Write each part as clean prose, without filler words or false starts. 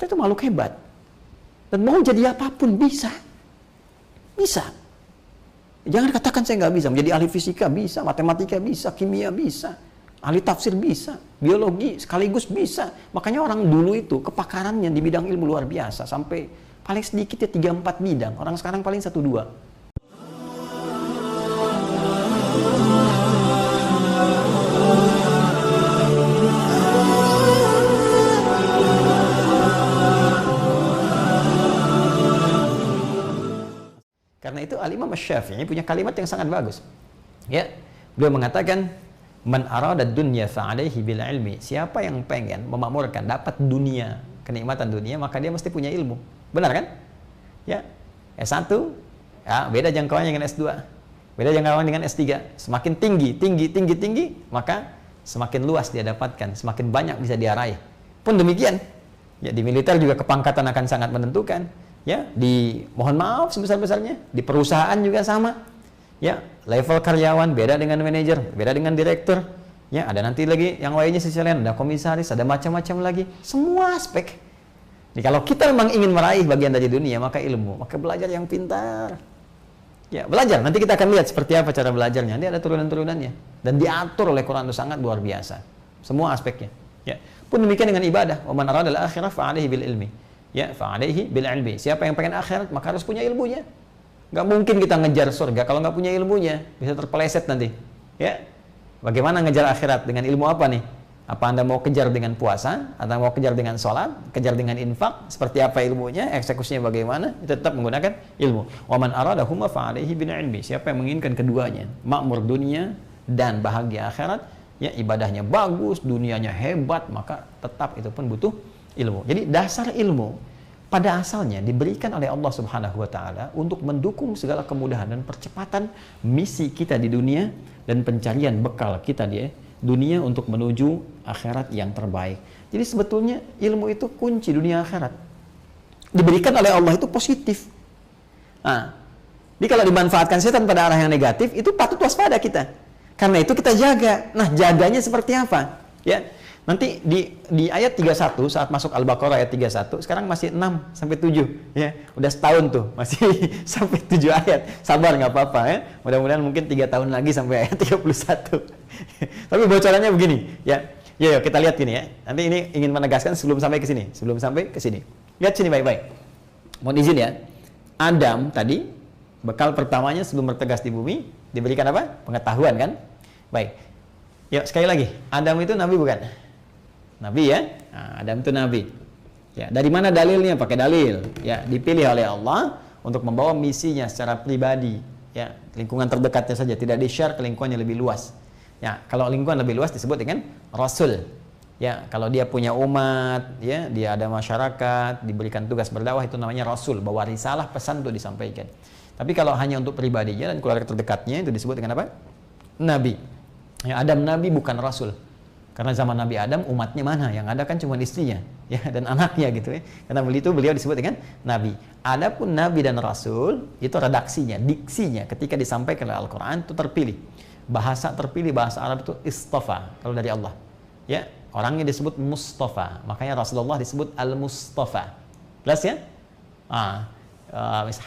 Kita itu makhluk hebat. Dan mau jadi apapun bisa. Bisa. Jangan katakan saya nggak bisa. Menjadi ahli fisika bisa, matematika bisa, kimia bisa, ahli tafsir bisa, biologi sekaligus bisa. Makanya orang dulu itu kepakarannya di bidang ilmu luar biasa. Sampai paling sedikit ya 3-4 bidang. Orang sekarang paling 1-2. Karena itu Al-Imam Asy-Syafi'i punya kalimat yang sangat bagus. Ya, beliau mengatakan, "Man arada dunya fa'alaihi bil ilmi." Siapa yang pengen memakmurkan, dapat dunia, kenikmatan dunia, maka dia mesti punya ilmu. Benar kan? Ya. S1, ya, beda jangkauannya dengan S2. Beda jangkauannya dengan S3. Semakin tinggi, maka semakin luas dia dapatkan, semakin banyak bisa dia raih. Pun demikian. Ya, di militer juga kepangkatan akan sangat menentukan. Ya, mohon maaf sebesar-besarnya, di perusahaan juga sama. Ya, level karyawan beda dengan manajer, beda dengan direktur. Ya, ada nanti lagi yang lainnya sisi lain, ada komisaris, ada macam-macam lagi. Semua aspek. Jadi kalau kita memang ingin meraih bagian dari dunia, maka ilmu, maka belajar yang pintar. Ya, belajar. Nanti kita akan lihat seperti apa cara belajarnya. Nanti ada turunan-turunannya. Dan diatur oleh Quran itu sangat luar biasa. Semua aspeknya. Ya. Pun demikian dengan ibadah. Wa man aradal akhirah fa'alaihi bil ilmi. Ya, fa'alaihi bil ilmi. Siapa yang pengen akhirat, maka harus punya ilmunya. Nggak mungkin kita ngejar surga kalau nggak punya ilmunya, bisa terpeleset nanti. Ya, bagaimana ngejar akhirat dengan ilmu apa nih? Apa Anda mau kejar dengan puasa, atau mau kejar dengan sholat, kejar dengan infak? Seperti apa ilmunya, eksekusinya bagaimana? Tetap menggunakan ilmu. Wa man aradahuma fa'alaihi bil ilmi. Siapa yang menginginkan keduanya, makmur dunia dan bahagia akhirat, ya ibadahnya bagus, dunianya hebat, maka tetap itu pun butuh ilmu. Jadi dasar ilmu pada asalnya diberikan oleh Allah Subhanahu wa taala untuk mendukung segala kemudahan dan percepatan misi kita di dunia dan pencarian bekal kita di dunia untuk menuju akhirat yang terbaik. Jadi sebetulnya ilmu itu kunci dunia akhirat. Diberikan oleh Allah itu positif. Nah, jadi kalau dimanfaatkan setan pada arah yang negatif, itu patut waspada kita. Karena itu kita jaga. Nah, jaganya seperti apa? Ya. Nanti di ayat 31 saat masuk Al-Baqarah ayat 31, sekarang masih 6 sampai 7 ya. Udah setahun tuh, masih sampai 7 ayat. Sabar nggak apa-apa ya. Mudah-mudahan mungkin 3 tahun lagi sampai ayat 31. Tapi bocorannya begini ya. Yuk kita lihat gini ya. Nanti ini ingin menegaskan sebelum sampai ke sini. Lihat sini baik-baik. Mohon izin ya. Adam tadi bekal pertamanya sebelum bertegas di bumi diberikan apa? Pengetahuan kan? Baik. Yuk sekali lagi. Adam itu nabi bukan? Nabi ya, nah, Adam itu nabi. Ya, dari mana dalilnya? Pakai dalil. Ya, dipilih oleh Allah untuk membawa misinya secara pribadi. Ya, lingkungan terdekatnya saja, tidak di-share ke lingkungan yang lebih luas. Ya, kalau lingkungan lebih luas disebut dengan Rasul. Ya, kalau dia punya umat, ya, dia ada masyarakat, diberikan tugas berdakwah itu namanya Rasul, bawa risalah pesan untuk disampaikan. Tapi kalau hanya untuk pribadinya dan keluarga terdekatnya itu disebut dengan apa? Nabi. Ya, Adam nabi bukan Rasul. Karena zaman Nabi Adam umatnya mana? Yang ada kan cuma istrinya ya dan anaknya gitu ya. Karena beliau disebut dengan nabi. Adapun nabi dan rasul itu redaksinya, diksinya ketika disampaikan oleh Al-Qur'an itu terpilih. Bahasa terpilih bahasa Arab itu istafa kalau dari Allah. Ya, orangnya disebut Mustafa. Makanya Rasulullah disebut Al-Mustafa. Jelas ya?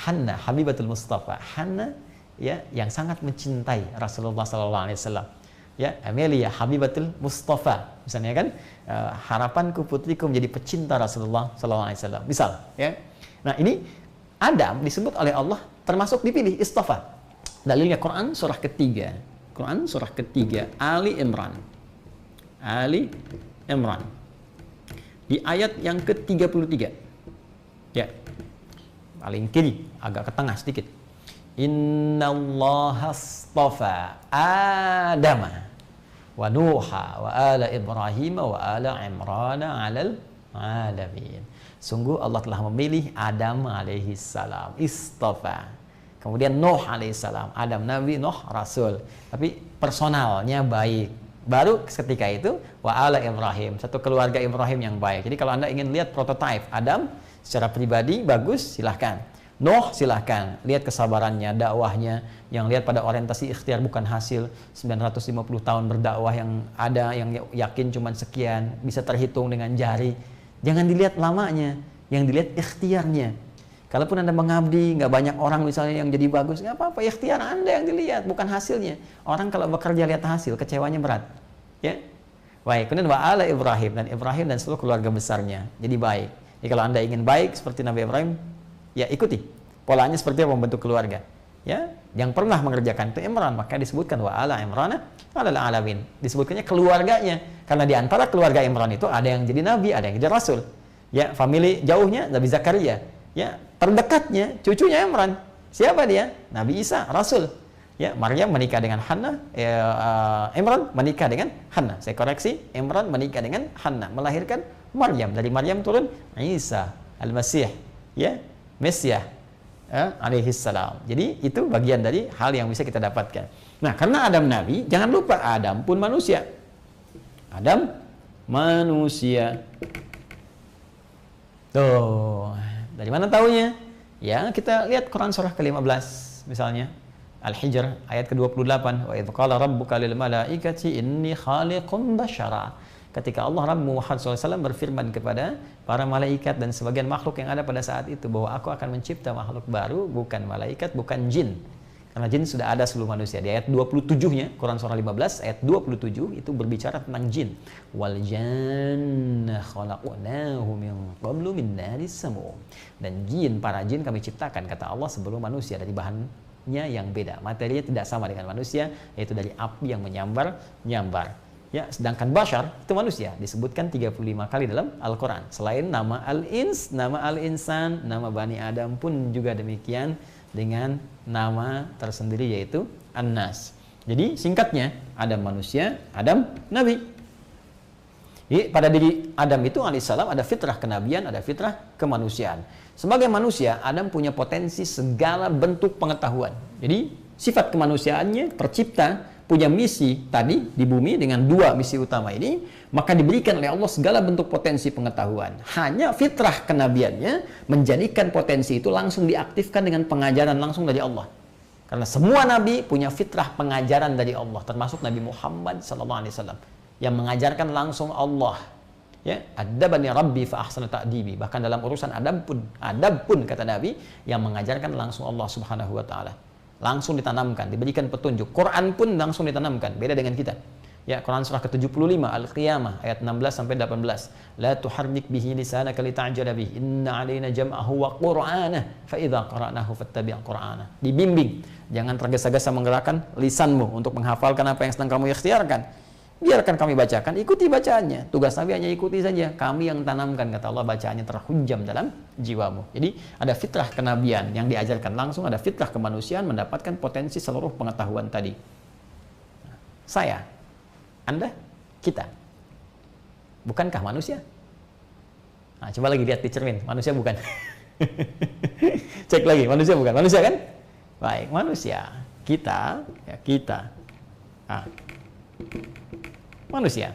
Hanna Habibatul Mustafa. Hanna ya yang sangat mencintai Rasulullah sallallahu alaihi wasallam. Ya, Amelia Habibatul Mustafa misalnya kan, harapanku putriku menjadi pecinta Rasulullah sallallahu alaihi wasallam misal ya. Nah, ini Adam disebut oleh Allah termasuk dipilih istafa. Dalilnya Quran surah ketiga Ali Imran di ayat yang ke-33 ya, paling kiri agak ke tengah sedikit. Innallaha astafa Adama wa Nuha wa ala Ibrahim wa ala Imran 'alal alamin. Sungguh Allah telah memilih Adam alaihi salam, istafa. Kemudian Nuh alaihi salam, Adam nabi, Nuh rasul. Tapi personalnya baik. Baru ketika itu wa ala Ibrahim, satu keluarga Ibrahim yang baik. Jadi kalau Anda ingin lihat prototipe Adam secara pribadi bagus, silahkan. Nuh silahkan, lihat kesabarannya, dakwahnya, yang lihat pada orientasi ikhtiar bukan hasil, 950 tahun berdakwah yang ada, yang yakin cuma sekian, bisa terhitung dengan jari. Jangan dilihat lamanya, yang dilihat ikhtiarnya. Kalaupun Anda mengabdi, nggak banyak orang misalnya yang jadi bagus, nggak apa-apa, ikhtiar Anda yang dilihat, bukan hasilnya. Orang kalau bekerja lihat hasil, kecewanya berat. Ya, baik. Kemudian wa ala Ibrahim, dan seluruh keluarga besarnya. Jadi baik. Jadi kalau Anda ingin baik seperti Nabi Ibrahim, ya ikuti polanya seperti apa membentuk keluarga. Ya, yang pernah mengerjakan itu Imran, maka disebutkan wa ala Imran alal alamin. Disebutkannya keluarganya, karena di antara keluarga Imran itu ada yang jadi nabi, ada yang jadi rasul. Ya, famili jauhnya Nabi Zakaria. Ya, terdekatnya cucunya Imran. Siapa dia? Nabi Isa, rasul. Ya, Maryam menikah dengan Hannah, Imran menikah dengan Hannah. Saya koreksi, Imran menikah dengan Hannah, melahirkan Maryam. Dari Maryam turun Isa Al-Masih, ya, Mesias, alaihi salam. Jadi itu bagian dari hal yang bisa kita dapatkan. Nah, karena Adam nabi, jangan lupa Adam pun manusia. Adam manusia. Tuh, dari mana taunya? Ya, kita lihat Quran surah ke-15 misalnya. Al-Hijr ayat ke-28, wa idz qala rabbuka lil malaikati inni khaliqun basyara. Ketika Allah Rabb Muhammad SAW berfirman kepada para malaikat dan sebagian makhluk yang ada pada saat itu bahwa aku akan mencipta makhluk baru, bukan malaikat, bukan jin. Karena jin sudah ada sebelum manusia. Di ayat 27-nya, Quran surah 15, ayat 27 itu berbicara tentang jin. Wal janna khalaqnahu min qablu min naris samum. Dan jin, para jin kami ciptakan, kata Allah, sebelum manusia, dari bahannya yang beda. Materinya tidak sama dengan manusia, yaitu dari api yang menyambar. Ya, sedangkan bashar itu manusia, disebutkan 35 kali dalam Al-Quran. Selain nama Al-Ins, nama Al-Insan, nama Bani Adam pun juga demikian dengan nama tersendiri yaitu An-Nas. Jadi singkatnya, Adam manusia, Adam nabi. Jadi pada diri Adam itu alaihissalam ada fitrah kenabian, ada fitrah kemanusiaan. Sebagai manusia, Adam punya potensi segala bentuk pengetahuan. Jadi sifat kemanusiaannya tercipta, punya misi tadi di bumi dengan dua misi utama ini, maka diberikan oleh Allah segala bentuk potensi pengetahuan. Hanya fitrah kenabiannya menjadikan potensi itu langsung diaktifkan dengan pengajaran langsung dari Allah. Karena semua nabi punya fitrah pengajaran dari Allah, termasuk Nabi Muhammad SAW yang mengajarkan langsung Allah. Ya, adabani rabbi fa ahsana ta'dibi. Bahkan dalam urusan adab pun kata Nabi yang mengajarkan langsung Allah Subhanahu wa taala. Langsung ditanamkan, diberikan petunjuk. Quran pun langsung ditanamkan, beda dengan kita. Ya, Quran surah ke-75 Al-Qiyamah ayat 16 sampai 18. La tuharrik bihi lisanaka lita'jala bihi. Inna 'alaina jam'ahu wa qur'anahu fa idza qara'nahu fattabi' qur'ana. Dibimbing, jangan tergesa-gesa menggerakkan lisanmu untuk menghafalkan apa yang sedang kamu ikhtiarkan. Biarkan kami bacakan, ikuti bacaannya. Tugas Nabi hanya ikuti saja. Kami yang tanamkan, kata Allah, bacaannya terhujam dalam jiwamu. Jadi ada fitrah kenabian yang diajarkan langsung, ada fitrah kemanusiaan mendapatkan potensi seluruh pengetahuan tadi. Saya, Anda, kita. Bukankah manusia? Nah, coba lagi lihat di cermin, manusia bukan? Cek lagi, manusia bukan? Manusia kan? Baik, manusia. Kita, ya kita. Manusia.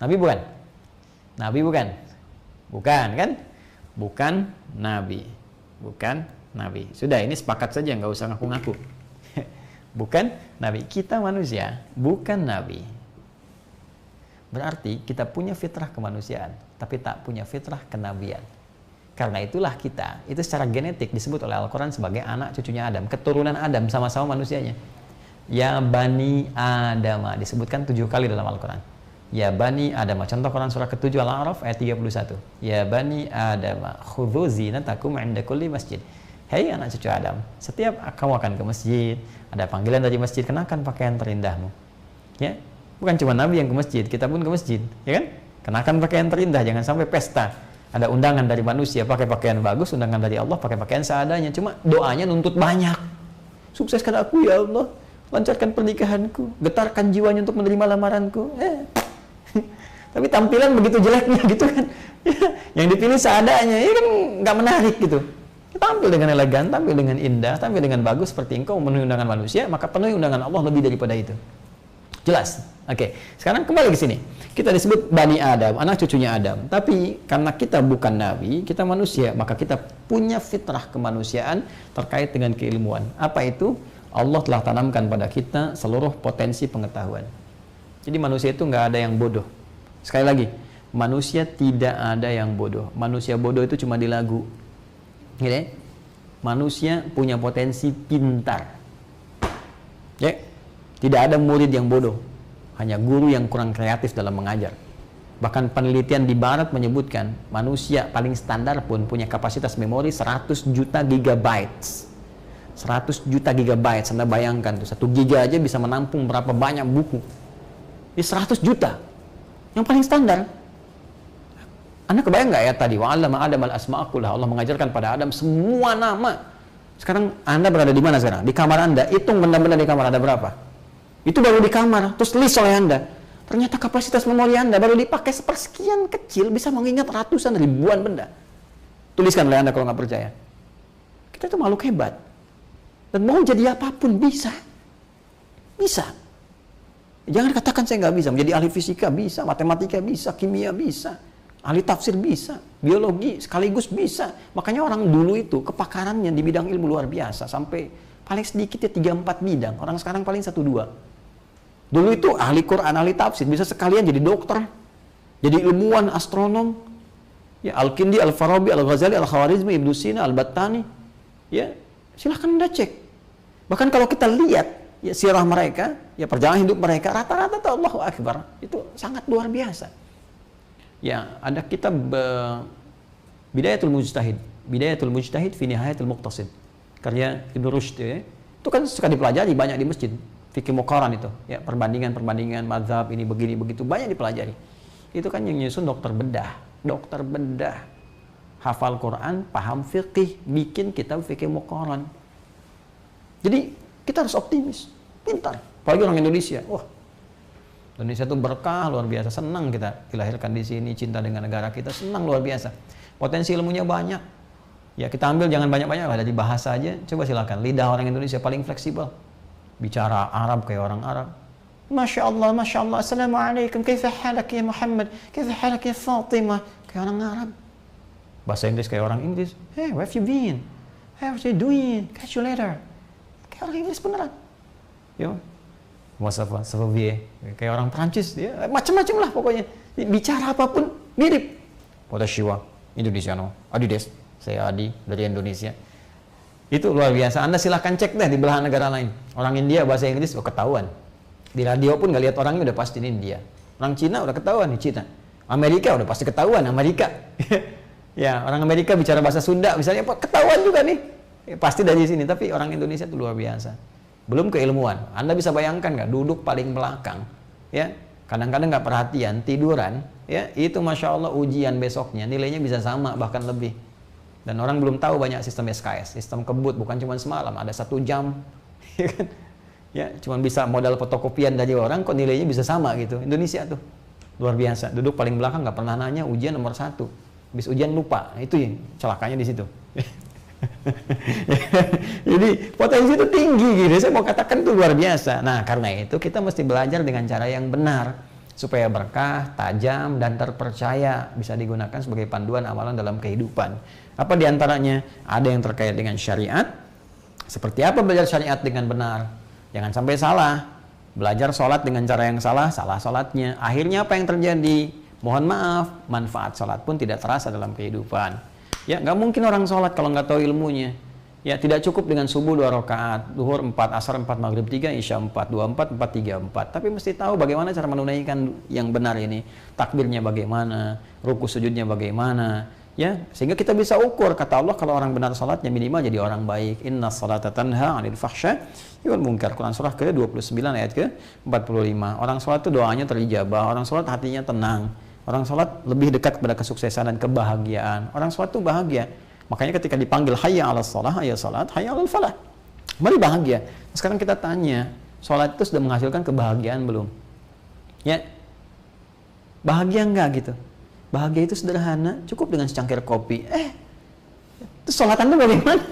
Nabi bukan? Nabi bukan? Bukan kan? Bukan nabi. Bukan nabi. Sudah, ini sepakat saja, nggak usah ngaku-ngaku. Bukan nabi. Kita manusia, bukan nabi. Berarti kita punya fitrah kemanusiaan, tapi tak punya fitrah kenabian. Karena itulah kita, itu secara genetik disebut oleh Al-Quran sebagai anak cucunya Adam, keturunan Adam, sama-sama manusianya. Ya Bani Adam, disebutkan 7 kali dalam Al-Quran. Ya Bani Adam, contoh Quran surah ke-7 Al-A'raf ayat 31. Ya Bani Adam, khudhu zinatakum 'inda kulli masjid. Hei anak cucu Adam, setiap kamu akan ke masjid, ada panggilan dari masjid, kenakan pakaian terindahmu. Ya, bukan cuma Nabi yang ke masjid, kita pun ke masjid, ya kan? Kenakan pakaian terindah, jangan sampai pesta. Ada undangan dari manusia pakai pakaian bagus, undangan dari Allah pakai pakaian seadanya. Cuma doanya nuntut banyak. Sukseskan aku ya Allah, lancarkan pernikahanku, getarkan jiwanya untuk menerima lamaranku. Tapi tampilan begitu jeleknya gitu kan. Yang dipilih seadanya, ya kan nggak menarik gitu. Tampil dengan elegan, tampil dengan indah, tampil dengan bagus seperti engkau memenuhi undangan manusia, maka penuhi undangan Allah lebih daripada itu. Jelas? Oke. Sekarang kembali ke sini. Kita disebut Bani Adam, anak cucunya Adam. Tapi karena kita bukan nabi, kita manusia, maka kita punya fitrah kemanusiaan terkait dengan keilmuan. Apa itu? Allah telah tanamkan pada kita seluruh potensi pengetahuan. Jadi manusia itu nggak ada yang bodoh. Sekali lagi, manusia tidak ada yang bodoh. Manusia bodoh itu cuma di lagu. Gitu ya? Manusia punya potensi pintar. Ya, tidak ada murid yang bodoh. Hanya guru yang kurang kreatif dalam mengajar. Bahkan penelitian di barat menyebutkan manusia paling standar pun punya kapasitas memori 100 juta gigabytes. 100 juta gigabytes, Anda bayangkan tuh, 1 giga aja bisa menampung berapa banyak buku. Ini 100 juta. Yang paling standar. Anda kebayang nggak ya tadi? Wa'allama Adam al-asma'a kullaha. Allah mengajarkan pada Adam semua nama. Sekarang Anda berada di mana sekarang? Di kamar Anda. Hitung benda-benda di kamar ada berapa? Itu baru di kamar. Terus list oleh Anda. Ternyata kapasitas memori Anda baru dipakai sepersekian kecil bisa mengingat ratusan ribuan benda. Tuliskan oleh Anda kalau nggak percaya. Kita itu makhluk hebat. Dan mau jadi apapun bisa. Bisa. Jangan katakan saya nggak bisa. Menjadi ahli fisika bisa, matematika bisa, kimia bisa, ahli tafsir bisa, biologi sekaligus bisa. Makanya orang dulu itu kepakarannya di bidang ilmu luar biasa. Sampai paling sedikit ya 3-4 bidang. Orang sekarang paling 1-2. Dulu itu ahli Quran, ahli tafsir, bisa sekalian jadi dokter, jadi ilmuwan, astronom. Ya, Al-Kindi, Al-Farabi, Al-Ghazali, Al-Khawarizmi, Ibnu Sina, Al-Battani. Ya, silahkan Anda cek. Bahkan kalau kita lihat ya sirah mereka, ya perjalanan hidup mereka, rata-rata itu Allahu Akbar, itu sangat luar biasa. Ya, ada kitab Bidayatul Mujtahid, Bidayatul Mujtahid fi Nihayatul Muqtasid, karya Ibnu Rushd ya. Itu kan suka dipelajari banyak di masjid. Fikih Muqaran itu, ya perbandingan mazhab ini begini begitu banyak dipelajari. Itu kan yang nyusun dokter bedah, hafal Quran, paham fikih, bikin kitab fikih Muqaran. Jadi kita harus optimis, pintar. Apalagi orang Indonesia, wah Indonesia itu berkah luar biasa, senang kita dilahirkan di sini, cinta dengan negara kita, senang luar biasa. Potensi ilmunya banyak. Ya kita ambil jangan banyak-banyak lah dari bahasa aja. Coba silakan, lidah orang Indonesia paling fleksibel. Bicara Arab kayak orang Arab. Masya Allah, Assalamualaikum, kaifa halak ya Muhammad, kaifa halak ya Fatimah, kayak orang Arab. Bahasa Inggris kayak orang Inggris. Hey, where have you been? How are you doing? Catch you later. Kayak orang Inggris beneran. Yo, Mustafa, kayak orang Prancis, ya macam-macam lah pokoknya. Bicara apapun mirip. Potashiwa, Indonesia no. Adi des, saya Adi dari Indonesia. Itu luar biasa. Anda silahkan cek deh di belahan negara lain. Orang India bahasa Inggris udah ketahuan. Di radio pun nggak lihat orangnya udah pasti ini India. Orang Cina udah ketahuan nih Cina. Amerika udah pasti ketahuan Amerika. Ya orang Amerika bicara bahasa Sunda misalnya ketahuan juga nih. Ya, pasti dari sini. Tapi orang Indonesia itu luar biasa. Belum keilmuan. Anda bisa bayangkan nggak duduk paling belakang, ya kadang-kadang nggak perhatian tiduran, ya itu masya Allah ujian besoknya nilainya bisa sama bahkan lebih. Dan orang belum tahu banyak sistem SKS, sistem kebut, bukan cuma semalam, ada 1 jam, ya cuma bisa modal fotokopian dari orang, kok nilainya bisa sama gitu. Indonesia tuh luar biasa, duduk paling belakang nggak pernah nanya ujian nomor 1, habis ujian lupa, itu yang celakanya di situ. Jadi potensi itu tinggi gitu, saya mau katakan itu luar biasa. Nah karena itu kita mesti belajar dengan cara yang benar supaya berkah, tajam, dan terpercaya, bisa digunakan sebagai panduan amalan dalam kehidupan. Apa diantaranya? Ada yang terkait dengan syariat. Seperti apa belajar syariat dengan benar? Jangan sampai salah. Belajar sholat dengan cara yang salah, salah sholatnya. Akhirnya apa yang terjadi? Mohon maaf, manfaat sholat pun tidak terasa dalam kehidupan. Ya, nggak mungkin orang sholat kalau nggak tahu ilmunya. Ya, tidak cukup dengan subuh 2 rakaat, zuhur 4, asar 4, maghrib 3, isya 4, 2, 4, 4, 3, 4. Tapi mesti tahu bagaimana cara menunaikan yang benar ini. Takbirnya bagaimana, ruku sujudnya bagaimana. Ya, sehingga kita bisa ukur, kata Allah, kalau orang benar salatnya minimal jadi orang baik. Inna salata tanha 'anil fahsya wal munkar. Quran surah ke-29 ayat ke-45. Orang salat itu doanya terijabah, orang salat hatinya tenang. Orang salat lebih dekat kepada kesuksesan dan kebahagiaan. Orang salat itu bahagia. Makanya ketika dipanggil hayya 'alas shalah, hayya salat, hayya 'alal falah. Mari bahagia. Sekarang kita tanya, salat itu sudah menghasilkan kebahagiaan belum? Ya. Bahagia enggak gitu? Bahagia itu sederhana, cukup dengan secangkir kopi. Itu sholat Anda bagaimana?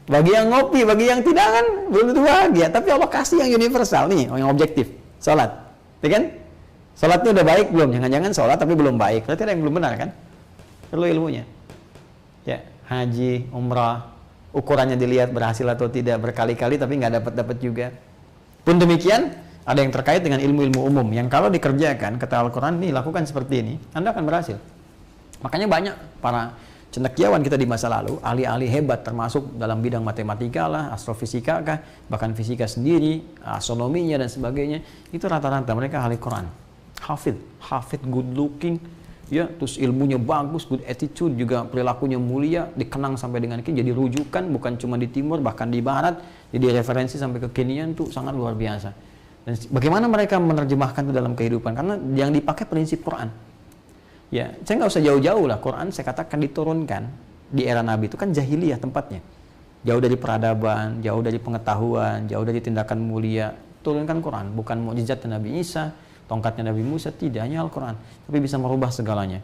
Bagi yang ngopi, bagi yang tidak kan belum tentu bahagia. Tapi Allah kasih yang universal nih, yang objektif. Sholat, ya kan? Sholatnya udah baik belum? Jangan-jangan sholat tapi belum baik. Berarti ada yang belum benar kan? Perlu ilmunya. Ya, haji, umrah, ukurannya dilihat berhasil atau tidak berkali-kali tapi nggak dapat juga. Pun demikian, Ada yang terkait dengan ilmu-ilmu umum yang kalau dikerjakan kata Al-Quran nih lakukan seperti ini, Anda akan berhasil. Makanya banyak para cendekiawan kita di masa lalu, ahli-ahli hebat termasuk dalam bidang matematika lah, astrofisika kah, bahkan fisika sendiri, astronominya dan sebagainya, itu rata-rata mereka ahli Quran. Hafid, good looking, ya, terus ilmunya bagus, good attitude, juga perilakunya mulia, dikenang sampai dengan kini, jadi rujukan bukan cuma di timur, bahkan di barat, jadi referensi sampai ke Kenian tuh sangat luar biasa. Dan bagaimana mereka menerjemahkan itu dalam kehidupan? Karena yang dipakai prinsip Quran. Ya, saya nggak usah jauh-jauh lah. Quran saya katakan diturunkan di era Nabi itu kan jahiliyah tempatnya. Jauh dari peradaban, jauh dari pengetahuan, jauh dari tindakan mulia. Turunkan Quran, bukan mukjizat Nabi Isa, tongkatnya Nabi Musa, tidak, hanya Al-Quran. Tapi bisa merubah segalanya.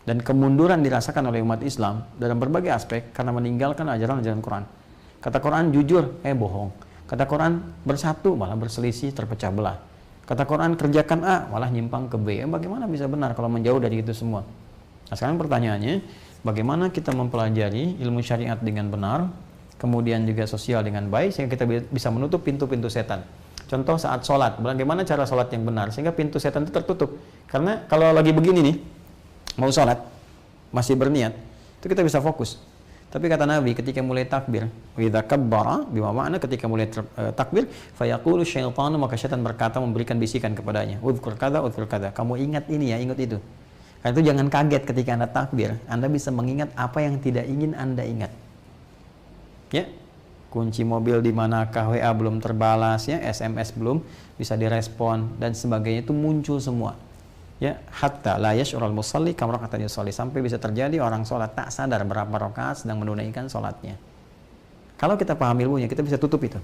Dan kemunduran dirasakan oleh umat Islam dalam berbagai aspek karena meninggalkan ajaran-ajaran Quran. Kata Quran jujur, bohong. Kata Quran bersatu, malah berselisih, terpecah belah. Kata Quran kerjakan A, malah nyimpang ke B. Bagaimana bisa benar kalau menjauh dari itu semua? Nah sekarang pertanyaannya, bagaimana kita mempelajari ilmu syariat dengan benar, kemudian juga sosial dengan baik, sehingga kita bisa menutup pintu-pintu setan. Contoh saat sholat, bagaimana cara sholat yang benar, sehingga pintu setan itu tertutup. Karena kalau lagi begini nih, mau sholat, masih berniat, itu kita bisa fokus. Tapi kata Nabi ketika mulai takbir, idza kabbara, bima makna ketika mulai takbir, fayaqulu syaitanu, maka syaitan berkata memberikan bisikan kepadanya, udhkur kada, kamu ingat ini ya, ingat itu. Karena itu jangan kaget ketika Anda takbir, Anda bisa mengingat apa yang tidak ingin Anda ingat. Ya. Kunci mobil di manakah, WA belum terbalas, ya, SMS belum bisa direspon dan sebagainya, itu muncul semua. Ya, hatta la yash'urul musalli kam raka'atan yusalli, sampai bisa terjadi orang sholat tak sadar berapa rakaat sedang menunaikan sholatnya. Kalau kita paham ilmunya, kita bisa tutup itu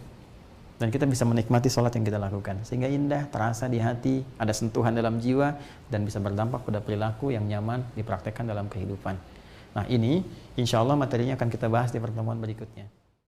dan kita bisa menikmati sholat yang kita lakukan sehingga indah, terasa di hati, ada sentuhan dalam jiwa dan bisa berdampak pada perilaku yang nyaman dipraktekkan dalam kehidupan. Nah ini insya Allah materinya akan kita bahas di pertemuan berikutnya.